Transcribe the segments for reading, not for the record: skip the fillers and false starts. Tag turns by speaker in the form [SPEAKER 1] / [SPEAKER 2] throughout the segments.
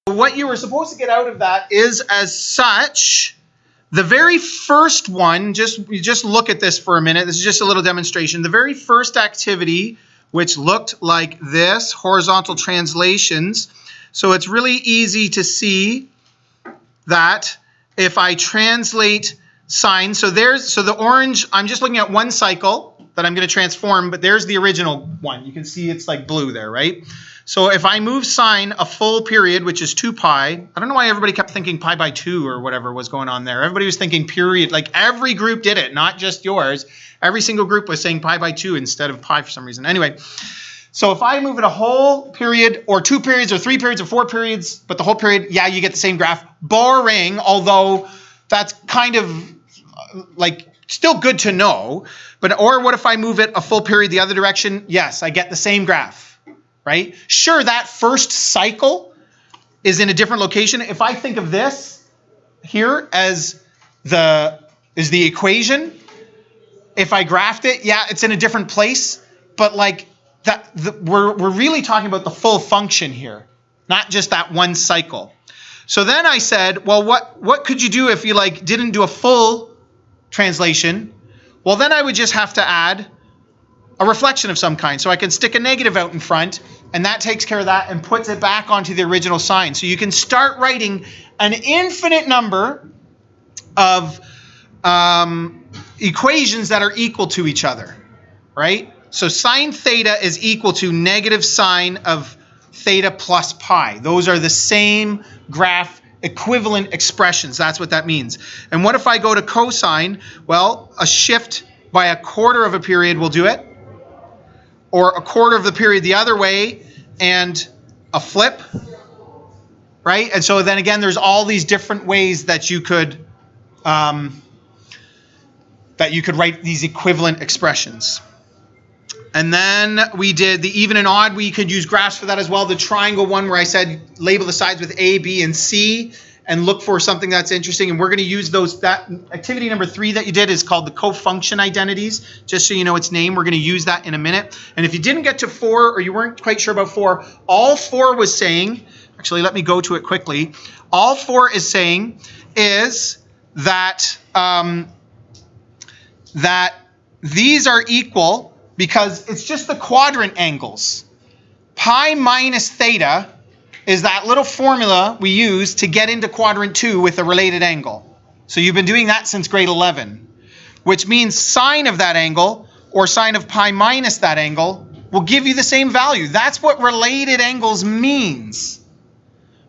[SPEAKER 1] What you were supposed to get out of that is, as such, the very first one, just look at this for a minute. This is just a little demonstration. The very first activity, which looked like this, horizontal translations. So it's really easy to see that if I translate sine, so the orange, I'm just looking at one cycle that I'm going to transform, but there's the original one. You can see it's like blue there, right? So if I move sine a full period, which is 2 pi, I don't know why everybody kept thinking pi by 2 or whatever was going on there. Everybody was thinking period, like every group did it, not just yours. Every single group was saying pi by 2 instead of pi for some reason. Anyway, so if I move it a whole period or 2 periods or 3 periods or 4 periods, but the whole period, yeah, you get the same graph. Boring, although that's kind of like still good to know. But or what if I move it a full period the other direction? Yes, I get the same graph. Right? Sure, that first cycle is in a different location. If I think of this here as the equation, if I graphed it, yeah, it's in a different place, but like that, we're really talking about the full function here, not just that one cycle. So then I said, well, what could you do if you like didn't do a full translation? Well, then I would just have to add a reflection of some kind. So I can stick a negative out in front, and that takes care of that and puts it back onto the original sign. So you can start writing an infinite number of equations that are equal to each other, right? So sine theta is equal to negative sine of theta plus pi. Those are the same graph equivalent expressions. That's what that means. And what if I go to cosine? Well, a shift by a quarter of a period will do it, or a quarter of the period the other way, and a flip, right? And so then again, there's all these different ways that you could write these equivalent expressions. And then we did the even and odd. We could use graphs for that as well. The triangle one where I said label the sides with A, B, and C, and look for something that's interesting. And we're going to use those. That activity number 3 that you did is called the Cofunction Identities. Just so you know its name, we're going to use that in a minute. And if you didn't get to 4 or you weren't quite sure about 4, all 4 was saying, actually, let me go to it quickly. All 4 is saying is that, that these are equal because it's just the quadrant angles. Pi minus theta is that little formula we use to get into quadrant 2 with a related angle. So you've been doing that since grade 11, which means sine of that angle or sine of pi minus that angle will give you the same value. That's what related angles means.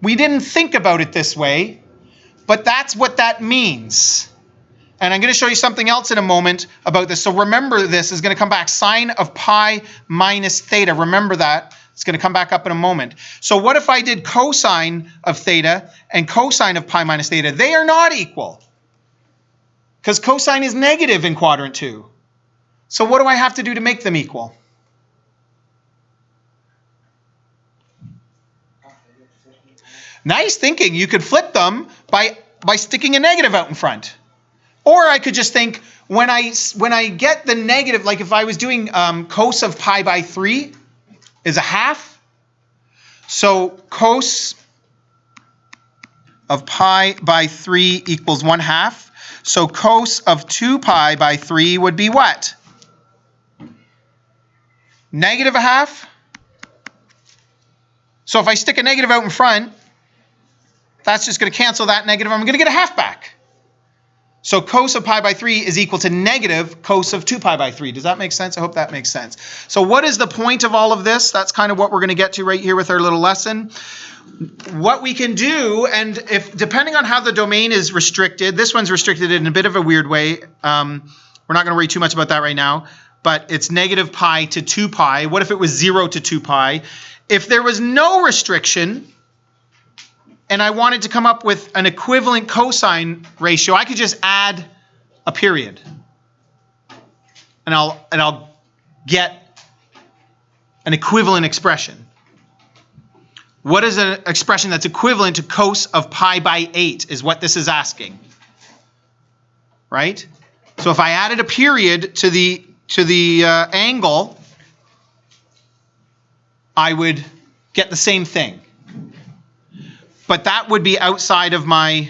[SPEAKER 1] We didn't think about it this way, but that's what that means. And I'm going to show you something else in a moment about this. So remember, this is going to come back. Sine of pi minus theta. Remember that. It's going to come back up in a moment. So what if I did cosine of theta and cosine of pi minus theta? They are not equal, because cosine is negative in quadrant 2. So what do I have to do to make them equal? Nice thinking. You could flip them by sticking a negative out in front. Or I could just think, when I get the negative, like if I was doing cos of pi by 3 is a half. So cos of pi by 3 equals 1/2. So cos of 2 pi by 3 would be what? Negative a half. So if I stick a negative out in front, that's just going to cancel that negative. I'm going to get a half back. So cos of pi by 3 is equal to negative cos of 2 pi by 3. Does that make sense? I hope that makes sense. So what is the point of all of this? That's kind of what we're going to get to right here with our little lesson. What we can do, and if depending on how the domain is restricted, this one's restricted in a bit of a weird way. We're not going to worry too much about that right now, but it's negative pi to 2 pi. What if it was 0 to 2 pi? If there was no restriction, and I wanted to come up with an equivalent cosine ratio, I could just add a period. And I'll get an equivalent expression. What is an expression that's equivalent to cos of pi by 8 is what this is asking. Right? So if I added a period to the angle, I would get the same thing. but that would be outside of my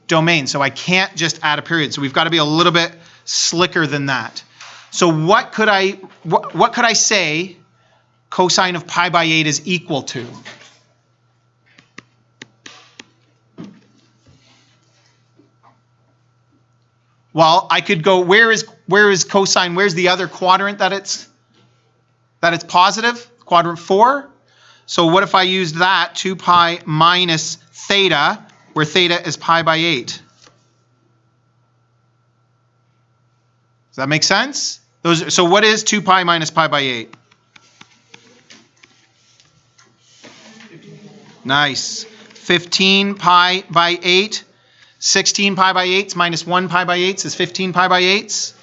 [SPEAKER 1] domain. So I can't just add a period. So we've got to be a little bit slicker than that. So what could I say cosine of pi by 8 is equal to? Well, I could go, where is cosine? Where's the other quadrant that it's positive? Quadrant 4. So what if I used that, 2 pi minus theta, where theta is pi by 8? Does that make sense? So what is 2 pi minus pi by 8? Nice. 15 pi by 8. 16 pi by 8s minus 1 pi by 8s is 15 pi by 8s.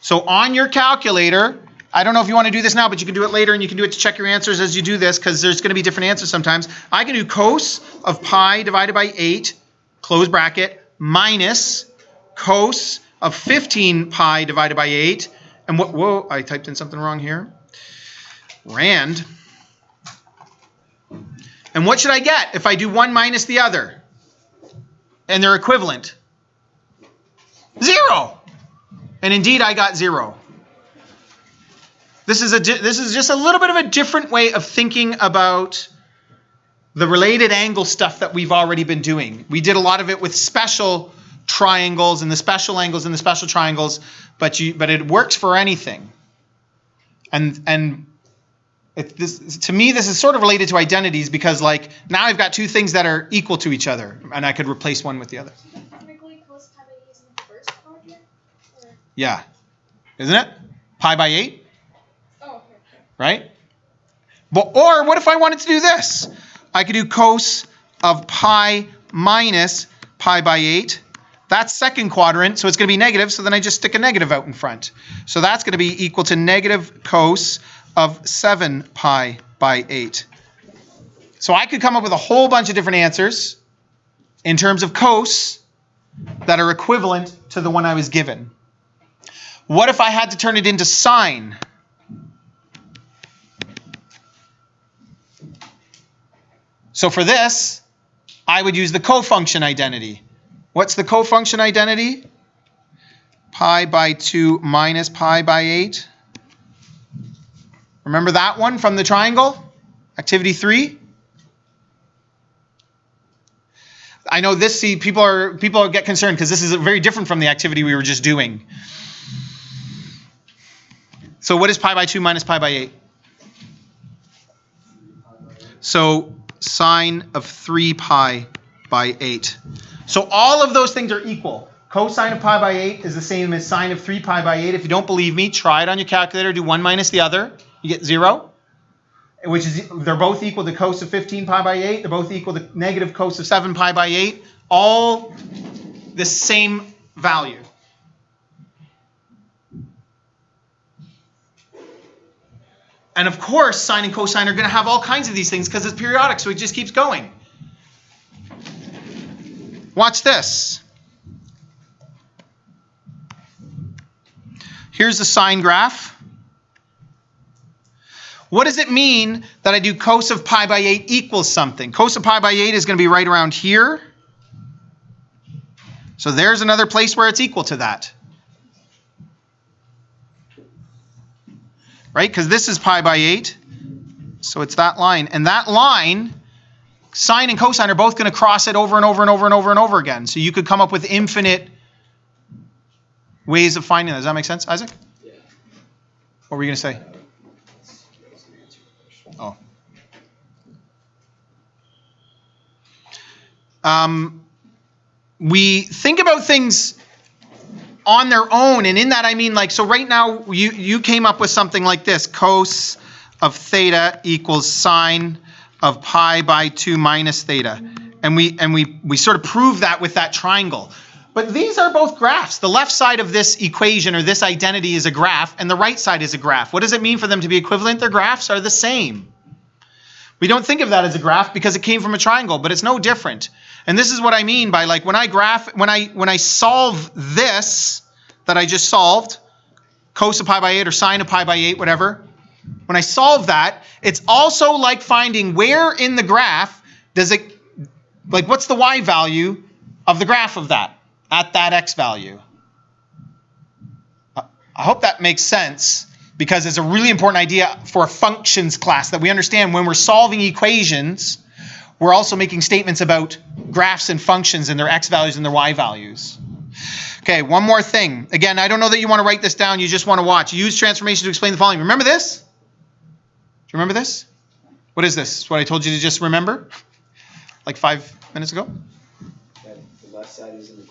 [SPEAKER 1] So on your calculator, I don't know if you want to do this now, but you can do it later, and you can do it to check your answers as you do this, because there's going to be different answers sometimes. I can do cos of pi divided by 8, close bracket, minus cos of 15 pi divided by 8. And what, whoa, I typed in something wrong here. Rand. And what should I get if I do one minus the other? And they're equivalent. 0. And indeed, I got 0. This is just a little bit of a different way of thinking about the related angle stuff that we've already been doing. We did a lot of it with special triangles and the special angles and the special triangles, but it works for anything. And to me, this is sort of related to identities, because like now I've got two things that are equal to each other, and I could replace one with the other.
[SPEAKER 2] Technically, cos pi by 8 is in the first quadrant? Or?
[SPEAKER 1] Yeah. Isn't it? Pi by 8?
[SPEAKER 2] Oh, okay.
[SPEAKER 1] Right? Or what if I wanted to do this? I could do cos of pi minus pi by 8. That's second quadrant, so it's going to be negative, so then I just stick a negative out in front. So that's going to be equal to negative cos of 7 pi by 8. So I could come up with a whole bunch of different answers in terms of cos that are equivalent to the one I was given. What if I had to turn it into sine? So for this, I would use the cofunction identity. What's the cofunction identity? Pi by 2 minus pi by 8. Remember that one from the triangle? Activity 3? I know this, see, people get concerned because this is very different from the activity we were just doing. So what is pi by 2 minus pi by 8? So sine of 3 pi by 8. So all of those things are equal. Cosine of pi by 8 is the same as sine of 3 pi by 8. If you don't believe me, try it on your calculator. Do one minus the other. You get 0, which is, they're both equal to cos of 15 pi by 8. They're both equal to negative cos of 7 pi by 8. All the same value. And of course, sine and cosine are going to have all kinds of these things because it's periodic, so it just keeps going. Watch this. Here's the sine graph. What does it mean that I do cos of pi by 8 equals something? Cos of pi by 8 is going to be right around here. So there's another place where it's equal to that. Right? Because this is pi by 8. So it's that line. And that line, sine and cosine are both going to cross it over and over and over and over and over again. So you could come up with infinite ways of finding that. Does that make sense, Isaac?
[SPEAKER 3] Yeah.
[SPEAKER 1] What were you going to say? Oh. We think about things on their own, and in that I mean, like, so right now you came up with something like this: cos of theta equals sine of pi by 2 minus theta, and we sort of prove that with that triangle. But these are both graphs. The left side of this equation or this identity is a graph, and the right side is a graph. What does it mean for them to be equivalent? Their graphs are the same. We don't think of that as a graph because it came from a triangle, but it's no different. And this is what I mean by, like, when I solve this that I just solved, cos of pi by 8 or sine of pi by 8, whatever, when I solve that, it's also like finding where in the graph does it, like what's the y value of the graph of that at that x value? I hope that makes sense, because it's a really important idea for a functions class that we understand when we're solving equations, we're also making statements about graphs and functions and their x values and their y values. Okay, one more thing. Again, I don't know that you want to write this down. You just want to watch. Use transformation to explain the following. Remember this? Do you remember this? What is this? What I told you to just remember? Like 5 minutes ago?
[SPEAKER 3] That the left side is an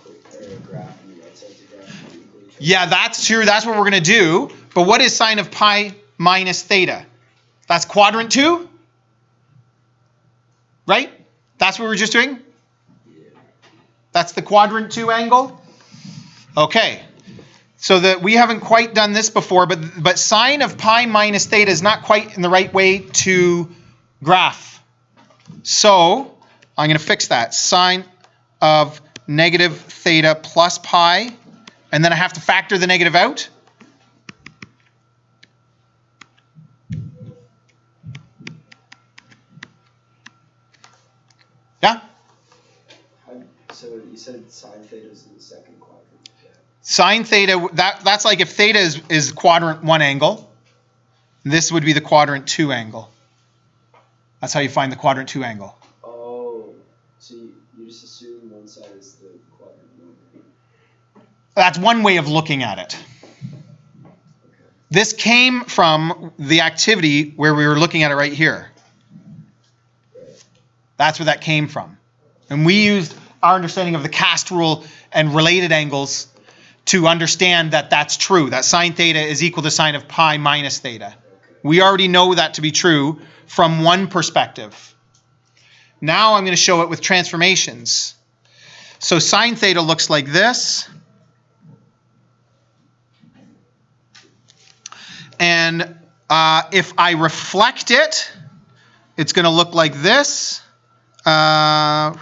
[SPEAKER 3] graph and the right side is a graph.
[SPEAKER 1] Yeah, that's true. That's what we're going to do. But what is sine of pi minus theta? That's quadrant 2? Right? That's what we were just doing? That's the quadrant 2 angle? Okay. So that we haven't quite done this before, but sine of pi minus theta is not quite in the right way to graph. So I'm going to fix that. Sine of negative theta plus pi, and then I have to factor the negative out. Yeah?
[SPEAKER 3] So you said sine theta is in the second quadrant. Yeah.
[SPEAKER 1] Sine theta, that's like if theta is quadrant 1 angle, this would be the quadrant 2 angle. That's how you find the quadrant 2 angle.
[SPEAKER 3] Oh, so you just assume one side is the quadrant 1.
[SPEAKER 1] That's one way of looking at it.
[SPEAKER 3] Okay.
[SPEAKER 1] This came from the activity where we were looking at it right here.
[SPEAKER 3] Right.
[SPEAKER 1] That's where that came from. And we used our understanding of the cast rule and related angles to understand that that's true, that sine theta is equal to sine of pi minus theta.
[SPEAKER 3] Okay.
[SPEAKER 1] We already know that to be true from one perspective. Now I'm going to show it with transformations. So sine theta looks like this. And if I reflect it, it's going to look like this. And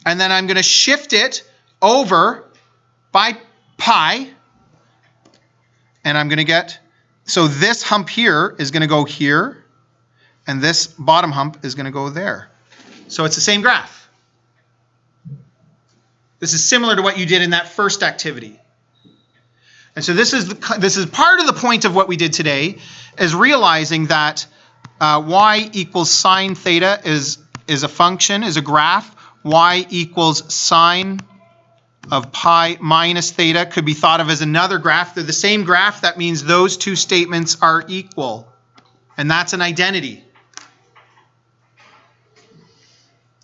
[SPEAKER 1] then I'm going to shift it over by pi. And I'm going to get, so this hump here is going to go here. And this bottom hump is going to go there. So it's the same graph. This is similar to what you did in that first activity. And so this is part of the point of what we did today, is realizing that y equals sine theta is a function, is a graph. Y equals sine of pi minus theta could be thought of as another graph. They're the same graph. That means those two statements are equal. And that's an identity.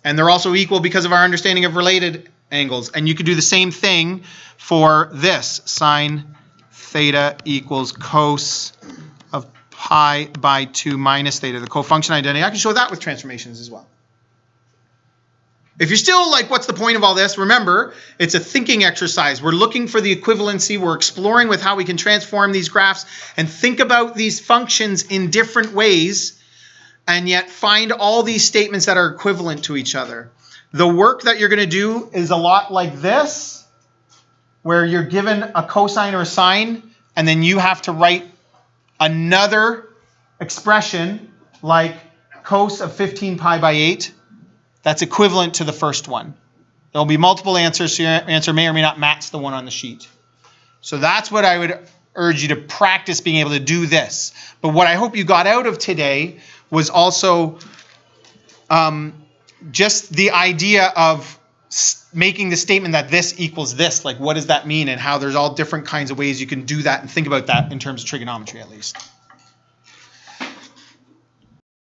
[SPEAKER 1] And they're also equal because of our understanding of related angles. And you could do the same thing for this. Sine theta equals cos of pi by 2 minus theta, the cofunction identity. I can show that with transformations as well. If you're still like, what's the point of all this? Remember, it's a thinking exercise. We're looking for the equivalency. We're exploring with how we can transform these graphs and think about these functions in different ways, and yet find all these statements that are equivalent to each other. The work that you're going to do is a lot like this, where you're given a cosine or a sine, and then you have to write another expression like cos of 15 pi by 8. That's equivalent to the first one. There will be multiple answers, so your answer may or may not match the one on the sheet. So that's what I would urge you to practice, being able to do this. But what I hope you got out of today was also just the idea of making the statement that this equals this. Like, what does that mean, and how there's all different kinds of ways you can do that and think about that in terms of trigonometry, at least.